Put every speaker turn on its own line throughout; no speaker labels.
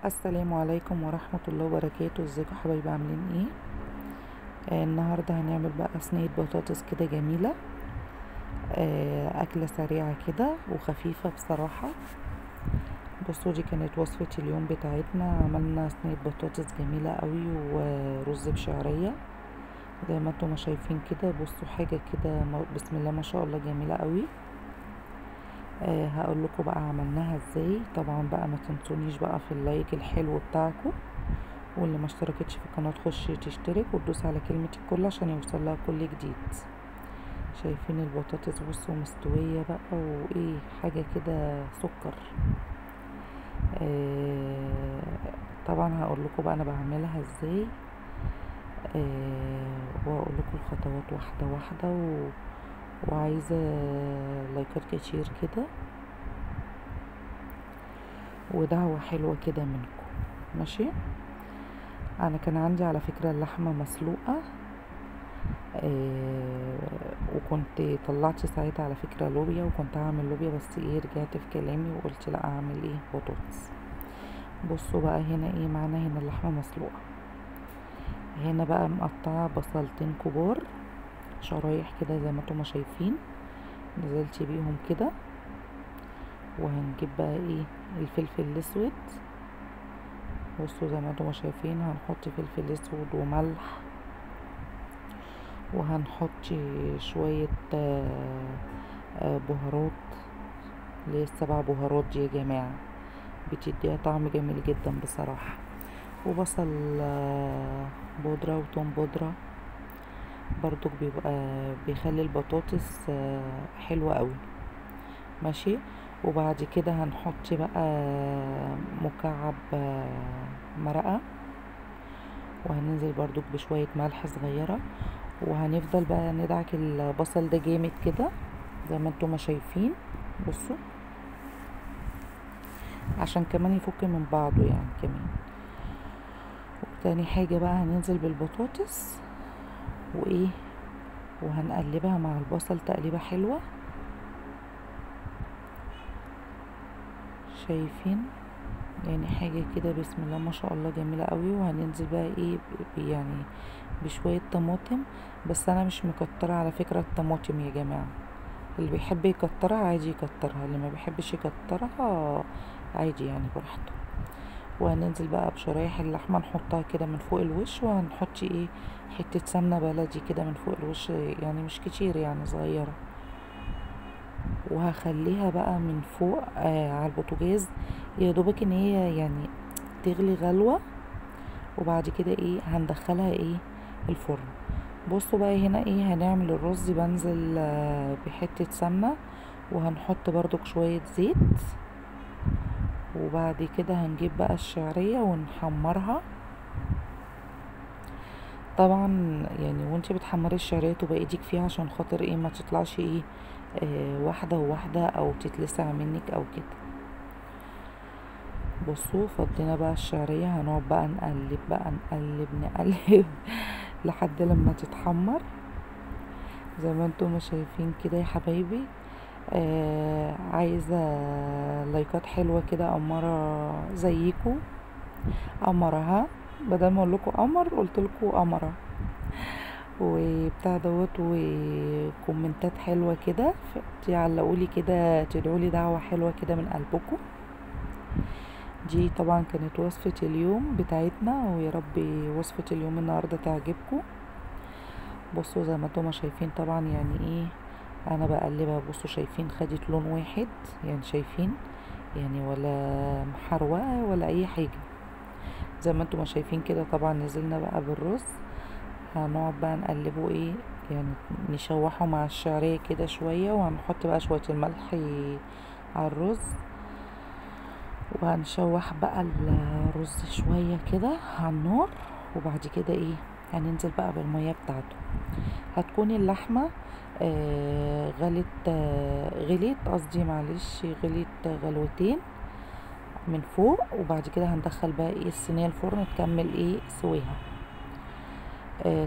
السلام عليكم ورحمة الله وبركاته. ازيكم حبايبي، عاملين ايه؟ النهاردة هنعمل بقى صينية بطاطس كده جميلة. أكلة سريعة كده وخفيفة بصراحة. بصوا، دي كانت وصفة اليوم بتاعتنا. عملنا صينية بطاطس جميلة قوي ورز بشعرية زي ما انتم شايفين كده. بصوا حاجة كده بسم الله ما شاء الله جميلة قوي. هقول لكم بقى عملناها ازاي. طبعا بقى ما تنسونيش بقى في اللايك الحلو بتاعكم، واللي ما اشتركتش في القناه تخش تشترك وتدوس على كلمه الكل عشان يوصل لها كل جديد. شايفين البطاطس؟ بصوا مستويه بقى وايه، حاجه كده سكر. طبعا هقول لكم بقى انا بعملها ازاي، واقول لكم الخطوات واحده واحده وعايزه لايكات كتير كده ودعوه حلوه كده منكم. ماشي. انا كان عندي على فكره اللحمه مسلوقه، وكنت طلعت ساعتها على فكرة لوبيا، وكنت هعمل لوبيا بس ايه، رجعت في كلامي وقلت لا اعمل ايه، بطاطس. بصوا بقى هنا ايه معانا. هنا اللحمة مسلوقة. هنا بقى مقطعة بصلتين كبار شرايح كده زي ما انتم شايفين، نزلت بيهم كده. وهنجيب بقى ايه، الفلفل الاسود. بصوا زي ما انتم شايفين هنحط فلفل اسود وملح، وهنحط شوية بهارات، اللي هي السبع بهارات دي يا جماعة، بتديها طعم جميل جدا بصراحة. وبصل بودرة وتوم بودرة برضو بيبقى بيخلي البطاطس حلوة قوي. ماشي. وبعد كده هنحط بقى مكعب مرقة، وهننزل برضو بشوية ملح صغيرة، وهنفضل بقى ندعك البصل ده جامد كده زي ما انتم شايفين. بصوا عشان كمان يفك من بعضه يعني كمان. تاني حاجة بقى هننزل بالبطاطس وايه، وهنقلبها مع البصل تقليبة حلوة. شايفين يعني حاجة كده بسم الله ما شاء الله جميلة قوي. وهننزل بقى ايه يعني بشوية طماطم، بس انا مش مكترة على فكرة الطماطم يا جماعة. اللي بيحب يكترها عادي يكترها، اللي ما بيحبش يكترها عادي يعني براحته. وهننزل بقى بشرايح اللحمة نحطها كده من فوق الوش، وهنحط ايه، حتة سمنة بلدي كده من فوق الوش، يعني مش كتير يعني صغيرة. وهخليها بقى من فوق على البوتاجاز يا دوبك ان هي يعني تغلي غلوة. وبعد كده ايه هندخلها ايه الفرن. بصوا بقى هنا ايه، هنعمل الرز. بنزل بحتة سمنة، وهنحط برضو شوية زيت. وبعد كده هنجيب بقى الشعرية ونحمرها. طبعا يعني وانتي بتحمري الشعرية تبقى ايديك فيها عشان خاطر ايه ما تطلعش ايه واحدة وواحدة او تتلسع منك او كده. بصوا فضينا بقى الشعرية، هنقعد بقى نقلب بقى نقلب لحد لما تتحمر زي ما انتم شايفين كده يا حبايبي. عايزة لايكات حلوة كده، أمارة زيكو أمرها، بدل ما اقولكوا قمر قلتلكوا قمرة وبتاع دوت، وكومنتات حلوة كده تعلقولي كده، تدعولي دعوة حلوة كده من قلبكم. دي طبعا كانت وصفة اليوم بتاعتنا، ويا رب وصفة اليوم النهاردة تعجبكم. بصوا زي ما انتم شايفين طبعا يعني ايه انا بقلبها. بصوا شايفين خدت لون واحد، يعني شايفين يعني ولا محروقة ولا اي حاجة زي ما انتم شايفين كده. طبعا نزلنا بقى بالرز، هنقعد بقى نقلبه ايه، يعني نشوحه مع الشعرية كده شوية، وهنحط بقى شوية الملح على الرز، وهنشوح بقى الرز شوية كده على النار. وبعد كده ايه هننزل بقى بالمية بتاعته. هتكون اللحمة غليت قصدي معلش، غليت غلوتين من فوق. وبعد كده هندخل بقى ايه الصينية الفرن تكمل ايه سويها.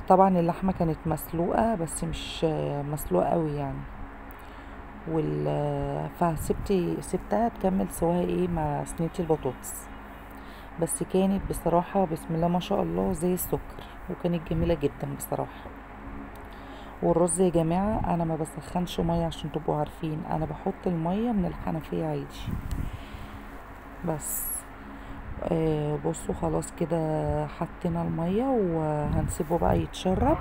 طبعا اللحمة كانت مسلوقة بس مش مسلوقة قوي يعني، سبتها تكمل سواها ايه مع صينية البطاطس. بس كانت بصراحة بسم الله ما شاء الله زي السكر، وكانت جميلة جدا بصراحة. والرز يا جماعة انا ما بسخنش مية عشان تبقوا عارفين، انا بحط المية من الحنفية عادي بس. بصوا خلاص كده حطينا المية وهنسيبه بقى يتشرب.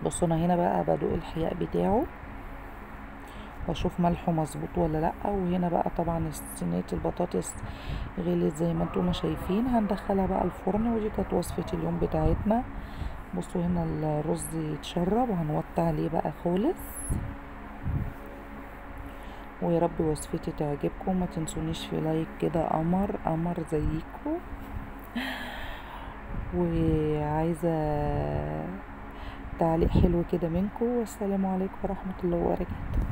بصوا انا هنا بقى بدوق الحياء بتاعه واشوف ملحه مظبوط ولا لا. وهنا بقى طبعا صينيه البطاطس غليت زي ما انتم شايفين، هندخلها بقى الفرن. ودي كانت وصفه اليوم بتاعتنا. بصوا هنا الرز يتشرب وهنوطي عليه بقى خالص. ويا رب وصفتي تعجبكم، ما تنسونيش في لايك كده، قمر قمر زيكم. وعايزه تعليق حلو كده منكم. والسلام عليكم ورحمه الله وبركاته.